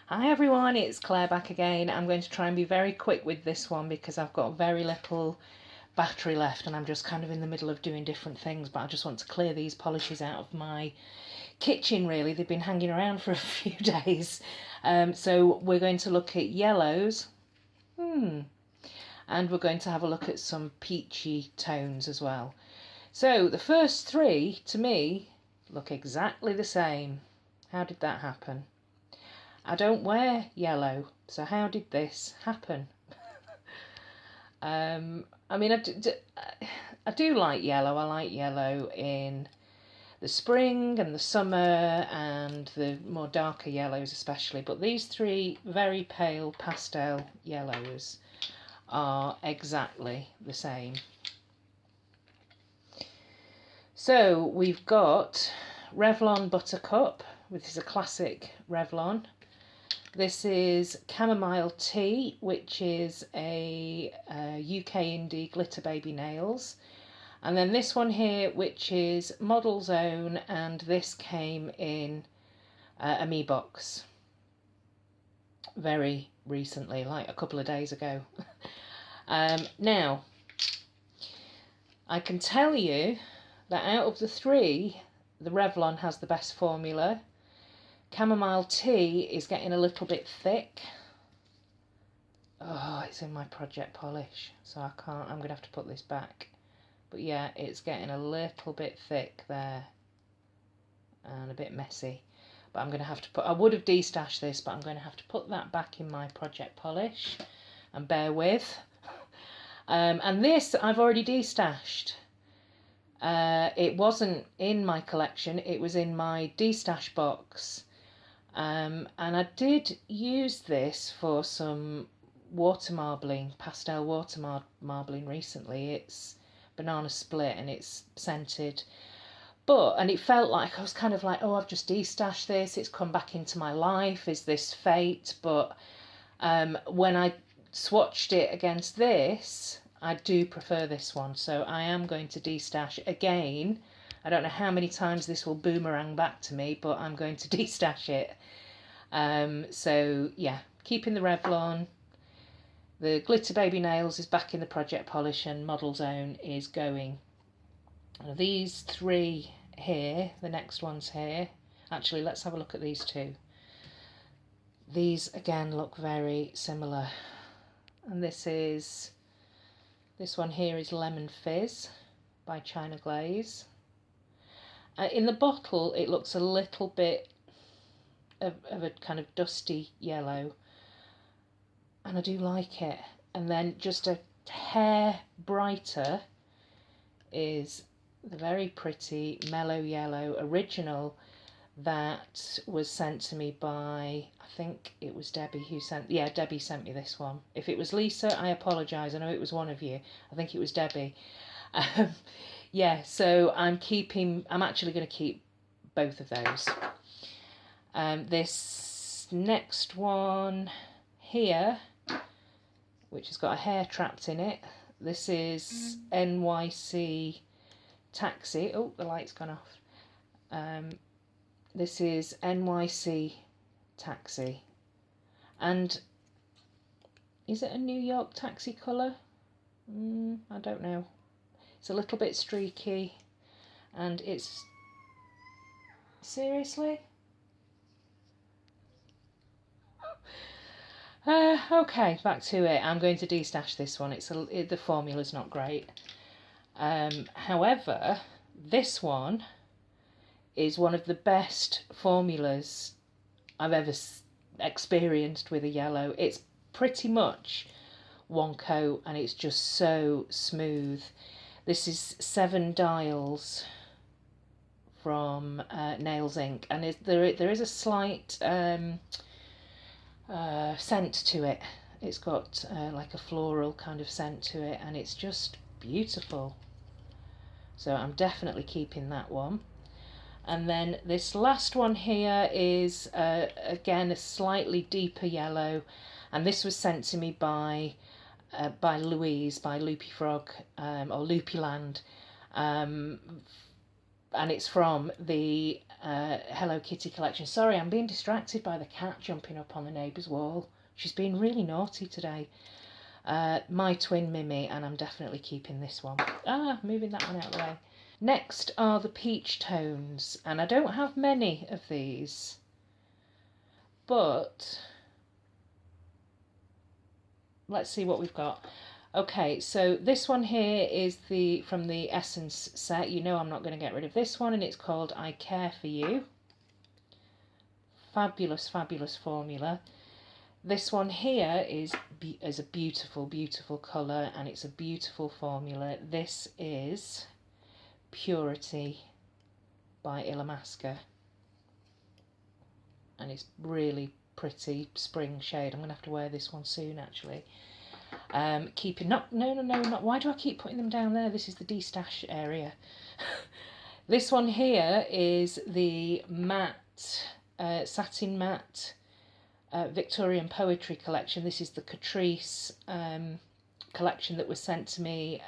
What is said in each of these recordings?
Hi everyone, it's Claire back again. I'm going to try and be very quick with this one because I've got very little battery left and I'm just kind of in the middle of doing different things, but I just want to clear these polishes out of my kitchen really. They've been hanging around for a few days. So we're going to look at yellows and we're going to have a look at some peachy tones as well. So the first three to me look exactly the same. How did that happen? I don't wear yellow, so how did this happen? I mean, I do like yellow. I like yellow in the spring and the summer and the more darker yellows especially, but these three very pale pastel yellows are exactly the same. So we've got Revlon Buttercup, which is a classic Revlon. This is Chamomile Tea, which is a UK indie glitter baby nails. And then this one here, which is Model's Own, and this came in a Me box very recently, like a couple of days ago. Now, I can tell you that out of the three, the Revlon has the best formula. Chamomile Tea is getting a little bit thick. Oh, it's in my project polish, so I can't, I'm going to have to put this back. But yeah, it's getting a little bit thick there and a bit messy. But I'm going to have to put, I would have destashed this, but I'm going to have to put that back in my project polish and bear with. And this I've already destashed. It wasn't in my collection, it was in my destash box. And I did use this for some water marbling, pastel water marbling recently. It's banana split and it's scented. And it felt like I was kind of like, oh, I've just destashed this. It's come back into my life. Is this fate? But when I swatched it against this, I do prefer this one. So I am going to destash again. I don't know how many times this will boomerang back to me, but I'm going to destash it. So yeah, keeping the Revlon. The Glitter Baby Nails is back in the project polish and Model's Own is going. Now these three here, the next ones here, actually let's have a look at these two. These again look very similar. And this one here is Lemon Fizz by China Glaze. In the bottle it looks a little bit of a kind of dusty yellow, and I do like it. And then just a hair brighter is the very pretty mellow yellow original that was sent to me by, I think it was Debbie who sent, yeah, Debbie sent me this one. If it was Lisa, I apologise, I know it was one of you. I think it was Debbie. Yeah, so I'm actually going to keep both of those. This next one here, which has got a hair trapped in it, this is NYC Taxi. Oh, the light's gone off. This is NYC Taxi. And is it a New York Taxi colour? I don't know. It's a little bit streaky and it's... Seriously? Okay, back to it. I'm going to destash this one. The formula's not great. However, this one is one of the best formulas I've ever experienced with a yellow. It's pretty much one coat and it's just so smooth. This is 7 Dials from Nails Inc. And there is a slight scent to it. It's got like a floral kind of scent to it and it's just beautiful. So I'm definitely keeping that one. And then this last one here is again a slightly deeper yellow, and this was sent to me by Louise, by Loopy Frog or Loopy Land, and it's from the Hello Kitty collection. Sorry, I'm being distracted by the cat jumping up on the neighbour's wall. She's been really naughty today. My twin Mimi, and I'm definitely keeping this one. Moving that one out of the way. Next are the peach tones, and I don't have many of these, but let's see what we've got. Okay, so this one here is from the Essence set. You know I'm not going to get rid of this one, and it's called I Care For You. Fabulous, fabulous formula. This one here is a beautiful, beautiful colour, and it's a beautiful formula. This is Purity by Illamasqua, and it's really pretty spring shade. I'm going to have to wear this one soon, actually. Why do I keep putting them down there? This is the de-stash area. This one here is the matte, satin matte Victorian Poetry collection. This is the Catrice collection that was sent to me,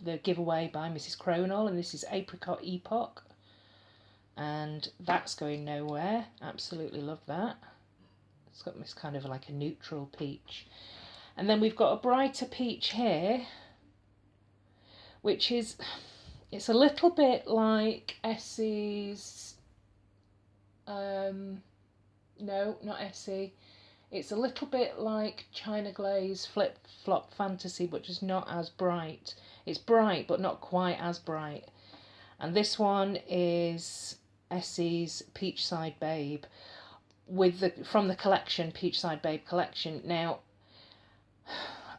the giveaway by Mrs. Cronall, and this is Apricot Epoch, and that's going nowhere. Absolutely love that. It's got this kind of like a neutral peach. And then we've got a brighter peach here, which is, it's a little bit like Essie's, no, not Essie. It's a little bit like China Glaze Flip Flop Fantasy, but just not as bright. It's bright, but not quite as bright. And this one is Essie's Peachside Babe, from the collection, Peachside Babe collection. Now,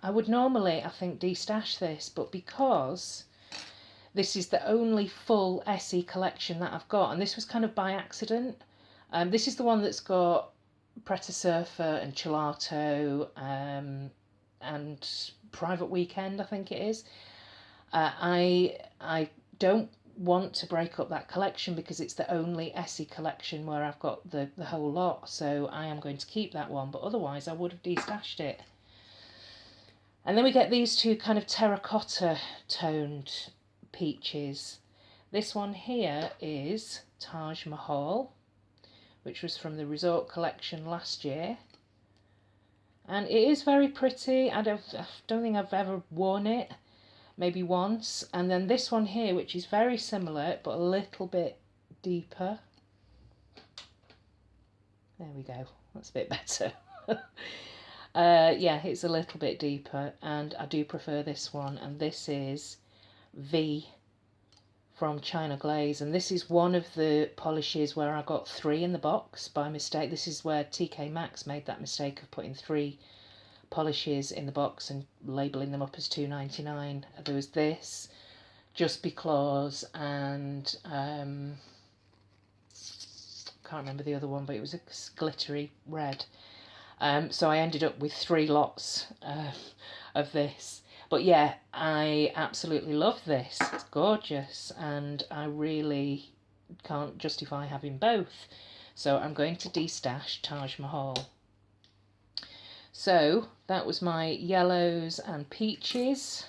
I would normally, I think, de-stash this, but because this is the only full Essie collection that I've got, and this was kind of by accident. This is the one that's got Preta Surfer and Gelato and Private Weekend, I think it is. I don't want to break up that collection because it's the only Essie collection where I've got the whole lot, so I am going to keep that one, but otherwise I would have de-stashed it. And then we get these two kind of terracotta toned peaches. This one here is Taj Mahal, which was from the Resort collection last year. And it is very pretty. I don't think I've ever worn it, maybe once. And then this one here, which is very similar, but a little bit deeper. There we go, that's a bit better. Yeah, it's a little bit deeper, and I do prefer this one. And this is V from China Glaze, and this is one of the polishes where I got 3 in the box by mistake. This is where TK Maxx made that mistake of putting 3 polishes in the box and labelling them up as $2.99. There was this, Just Because, and can't remember the other one, but it was a glittery red. So I ended up with 3 lots of this. But yeah, I absolutely love this. It's gorgeous, and I really can't justify having both. So I'm going to de-stash Taj Mahal. So that was my yellows and peaches.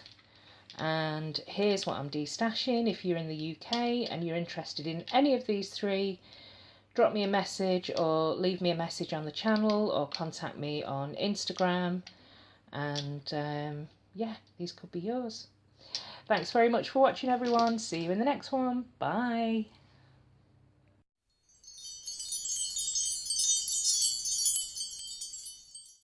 And here's what I'm de-stashing. If you're in the UK and you're interested in any of these 3, drop me a message or leave me a message on the channel or contact me on Instagram. And yeah, these could be yours. Thanks very much for watching, everyone. See you in the next one. Bye.